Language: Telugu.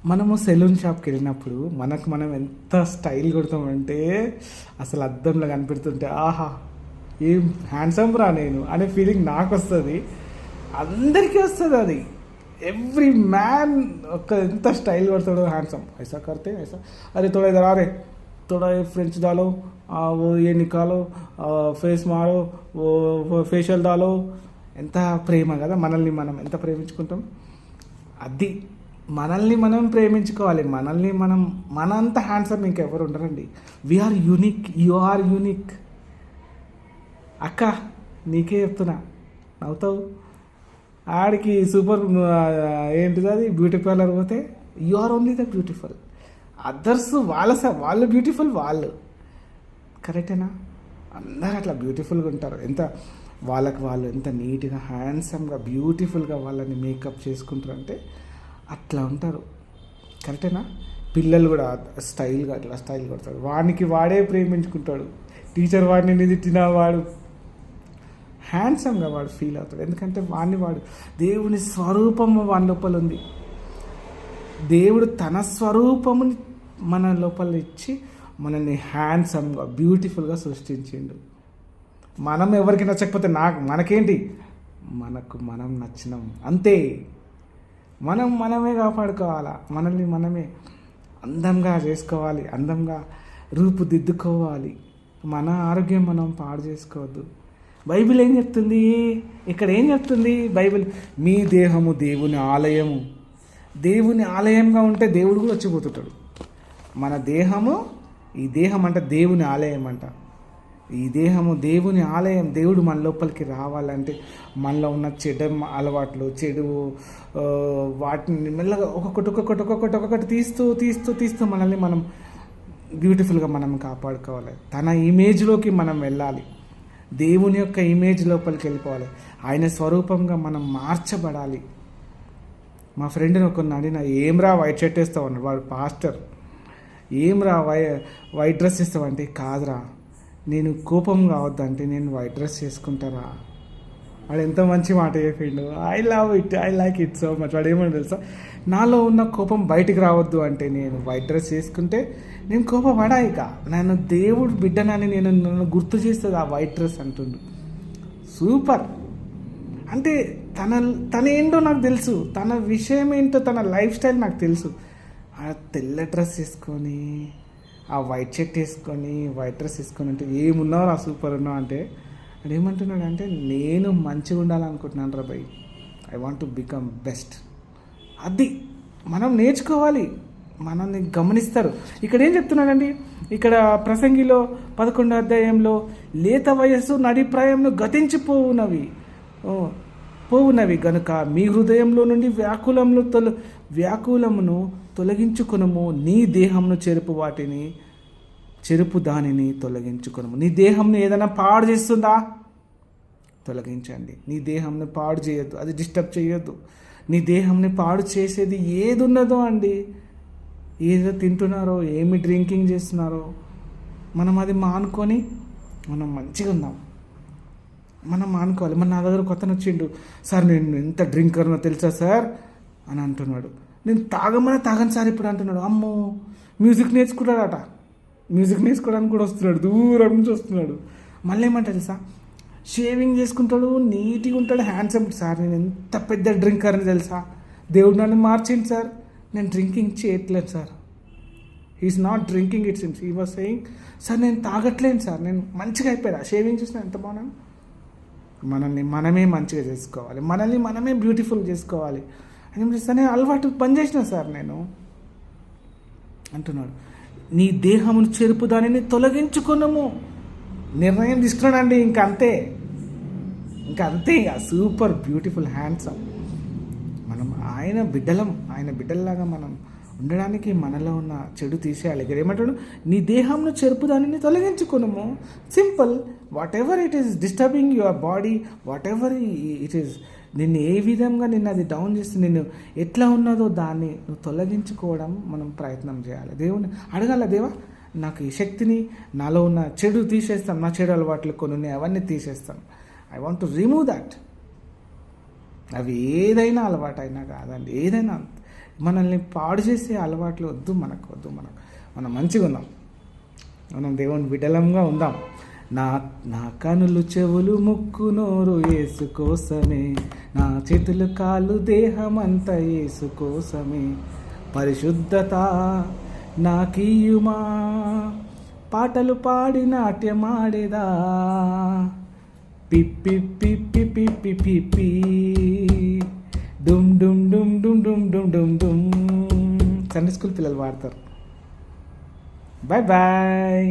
మనము సెలూన్ షాప్కి వెళ్ళినప్పుడు మనకు మనం ఎంత స్టైల్ కొడతామంటే అసలు అద్దంలో కనిపెడుతుంటే ఆహా ఏం హ్యాండ్సమ్ రా నేను అనే ఫీలింగ్ నాకు వస్తుంది. అందరికీ వస్తుంది అది. ఎవ్రీ మ్యాన్ ఒక ఎంత స్టైల్ కొడతాడో హ్యాండ్సమ్ ఐసా కడితే ఐసా అరే थोड़ा इधर आ रे थोड़ा ये फ्रेंच डालो वो ये निकालो फेस मारो वो ఫేషియల్ डालो. ఎంత ప్రేమ కదా, మనల్ని మనం ఎంత ప్రేమించుకుంటాం. అది మనల్ని మనం ప్రేమించుకోవాలి. మనల్ని మనం మనంత హ్యాండ్సమ్ ఇంకెవరు ఉండరండి. We are unique, you are unique. అక్క నీకే చెప్తున్నా, నవ్వుతావు. ఆడికి సూపర్ ఏంటిది అది బ్యూటీ పార్లర్ పోతే you are only the beautiful. Others వాళ్ళు బ్యూటిఫుల్ వాళ్ళు. కరెక్టేనా? అందరూ అట్లా బ్యూటిఫుల్గా ఉంటారు. ఎంత వాళ్ళకి వాళ్ళు ఎంత నీట్గా హ్యాండ్సమ్గా బ్యూటిఫుల్గా వాళ్ళని మేకప్ చేసుకుంటారంటే అట్లా ఉంటారు. కరెక్టేనా? పిల్లలు కూడా స్టైల్గా అట్లా స్టైల్ కొడతాడు. వాడికి వాడే ప్రేమించుకుంటాడు. టీచర్ వాడిని తిట్టినా వాడు హ్యాండ్సమ్గా వాడు ఫీల్ అవుతాడు. ఎందుకంటే వాడు దేవుని స్వరూపం వాని లోపల ఉంది. దేవుడు తన స్వరూపముని మన లోపల ఇచ్చి మనల్ని హ్యాండ్సమ్గా బ్యూటిఫుల్గా సృష్టించిండు. మనం ఎవరికి నచ్చకపోతే మనకేంటి, మనం నచ్చినాం అంతే. మనమే కాపాడుకోవాలా. మనల్ని మనమే అందంగా చేసుకోవాలి, అందంగా రూపుదిద్దుకోవాలి. మన ఆరోగ్యం మనం పాడు చేసుకోవద్దు. బైబిల్ ఏం చెప్తుంది? ఇక్కడ ఏం చెప్తుంది బైబిల్? మీ దేహము దేవుని ఆలయము. దేవుని ఆలయంగా ఉంటే దేవుడు కూడా వచ్చిపోతుంటాడు. మన దేహము, ఈ దేహం అంట దేవుని ఆలయం అంట. ఈ దేహము దేవుని ఆలయం. దేవుడు మన లోపలికి రావాలంటే మనలో ఉన్న చెడు అలవాట్లు, చెడు వాటిని మెల్లగా ఒక్కొక్కటి తీస్తూ మనల్ని మనం బ్యూటిఫుల్గా మనం కాపాడుకోవాలి. తన ఇమేజ్లోకి మనం వెళ్ళాలి. దేవుని యొక్క ఇమేజ్ లోపలికి వెళ్ళిపోవాలి. ఆయన స్వరూపంగా మనం మార్చబడాలి. మా ఫ్రెండ్ని ఒకరిని అడిగిన, ఏమ్రా వైట్ షర్ట్ వేస్తావు అన్నాడు. వాడు పాస్టర్. ఏమ్రా వైట్ డ్రెస్ ఇస్తావంటే, కాదురా నేను కోపం కావద్దంటే నేను వైట్ డ్రెస్ చేసుకుంటారా. వాడు ఎంత మంచి మాట చెప్పిండు. I love it, I like it so much. వాడు ఏమని తెలుసా, నాలో ఉన్న కోపం బయటికి రావద్దు అంటే నేను వైట్ డ్రెస్ చేసుకుంటే నేను కోపపడా. ఇక నన్ను దేవుడు బిడ్డనని నన్ను గుర్తు చేస్తుంది ఆ వైట్ డ్రెస్ అంటుండు. సూపర్. అంటే తన ఏంటో నాకు తెలుసు, తన విషయం ఏంటో, తన లైఫ్ స్టైల్ నాకు తెలుసు. ఆ తెల్ల డ్రెస్ వేసుకొని, ఆ వైట్ షర్ట్ వేసుకొని, వైట్ డ్రెస్ వేసుకొని అంటే ఏమున్నావు ఆ సూపర్ ఉన్నావు అంటే అది ఏమంటున్నాడు అంటే, నేను మంచిగా ఉండాలనుకుంటున్నాను రా by, I want to become best. అది మనం నేర్చుకోవాలి. మనల్ని గమనిస్తారు. ఇక్కడ ఏం చెప్తున్నాడండి, ఇక్కడ ప్రసంగిలో 11వ అధ్యాయంలో లేత వయస్సు నడిప్రాయంలో పోవునవి గనుక మీ హృదయంలో నుండి వ్యాకులమును తొలగించుకునము. నీ దేహంను చెరుపు దానిని తొలగించుకునము. నీ దేహంను ఏదైనా పాడు చేస్తుందా, తొలగించండి. నీ దేహంని పాడు చేయొద్దు, అది డిస్టర్బ్ చేయొద్దు. నీ దేహంని పాడు చేసేది ఏది ఉన్నదో అండి, ఏదో తింటున్నారో, ఏమి డ్రింకింగ్ చేస్తున్నారో, మనం అది మానుకొని మనం మంచిగా ఉందాం. మనం మానుకోవాలి. నా దగ్గర కొత్తను వచ్చిండు, సార్ నేను ఎంత డ్రింకర్నో తెలుసా సార్ అని అంటున్నాడు. నేను తాగను సార్ ఇప్పుడు అంటున్నాడు. అమ్మో, మ్యూజిక్ నేర్చుకుంటాడట. మ్యూజిక్ నేర్చుకోవడానికి కూడా వస్తున్నాడు, దూరం నుంచి వస్తున్నాడు. మళ్ళీ ఏమంటారు తెలుసా, షేవింగ్ చేసుకుంటాడు, నీట్గా ఉంటాడు, హ్యాండ్సమ్. సార్ నేను ఎంత పెద్ద డ్రింకర్ని తెలుసా, దేవుడు నన్ను మార్చింది సార్, నేను డ్రింకింగ్ చేయట్లేదు సార్. He is not drinking it since, he was saying sir నేను తాగట్లేను సార్, నేను మంచిగా అయిపోయా, షేవింగ్ చేసిన ఎంత బాగున్నాను. మనల్ని మనమే మంచిగా చేసుకోవాలి, మనల్ని మనమే బ్యూటిఫుల్ చేసుకోవాలి అని చేస్తానే అలవాటు పనిచేసిన సార్ నేను అంటున్నాడు. నీ దేహమును చెరుపు దానిని తొలగించుకున్నాము. నిర్ణయం తీసుకున్నాడండి. ఇంక అంతే ఇక సూపర్ బ్యూటిఫుల్ హ్యాండ్సమ్. మనం ఆయన బిడ్డల్లాగా మనం ఉండడానికి మనలో ఉన్న చెడు తీసేయాలి. ఇక్కడ ఏమంటాడు, నీ దేహంను చెరుపు దానిని తొలగించుకున్నాము. Simple. Whatever it is disturbing your body, whatever it is, నిన్ను ఏ విధంగా నిన్ను అది డౌన్ చేస్తుంది, నిన్ను ఎట్లా ఉన్నదో దాన్ని నువ్వు తొలగించుకోవడం మనం ప్రయత్నం చేయాలి. దేవుని అడగాల, దేవా నాకు ఈ శక్తిని, నాలో ఉన్న చెడు తీసేస్తాను, నా చెడు అలవాట్లు కొన్ని ఉన్నాయి అవన్నీ తీసేస్తాను. I want to remove that. అవి ఏదైనా అలవాటు అయినా కాదండి, ఏదైనా మనల్ని పాడు చేసే అలవాట్లు వద్దు మనకు. మనం మంచిగా ఉందాం, మనం దేవుని బిడ్డలంగా ఉందాం. నా కనులు చెవులు ముక్కు నోరు యేసు కోసమే, నా చేతులు కాళ్ళు దేహమంతా యేసు కోసమే. పరిశుద్ధత నాకీయుమా, పాటలు పాడి నాట్యమాడేదా. పిప్పి పిప్పి పిప్పి పిప్పి డుమ్ డుమ్ డుమ్ డుమ్ డుమ్ డుమ్ డుమ్ డుమ్. సండే స్కూల్ పిల్లలు వాడతారు. Bye bye.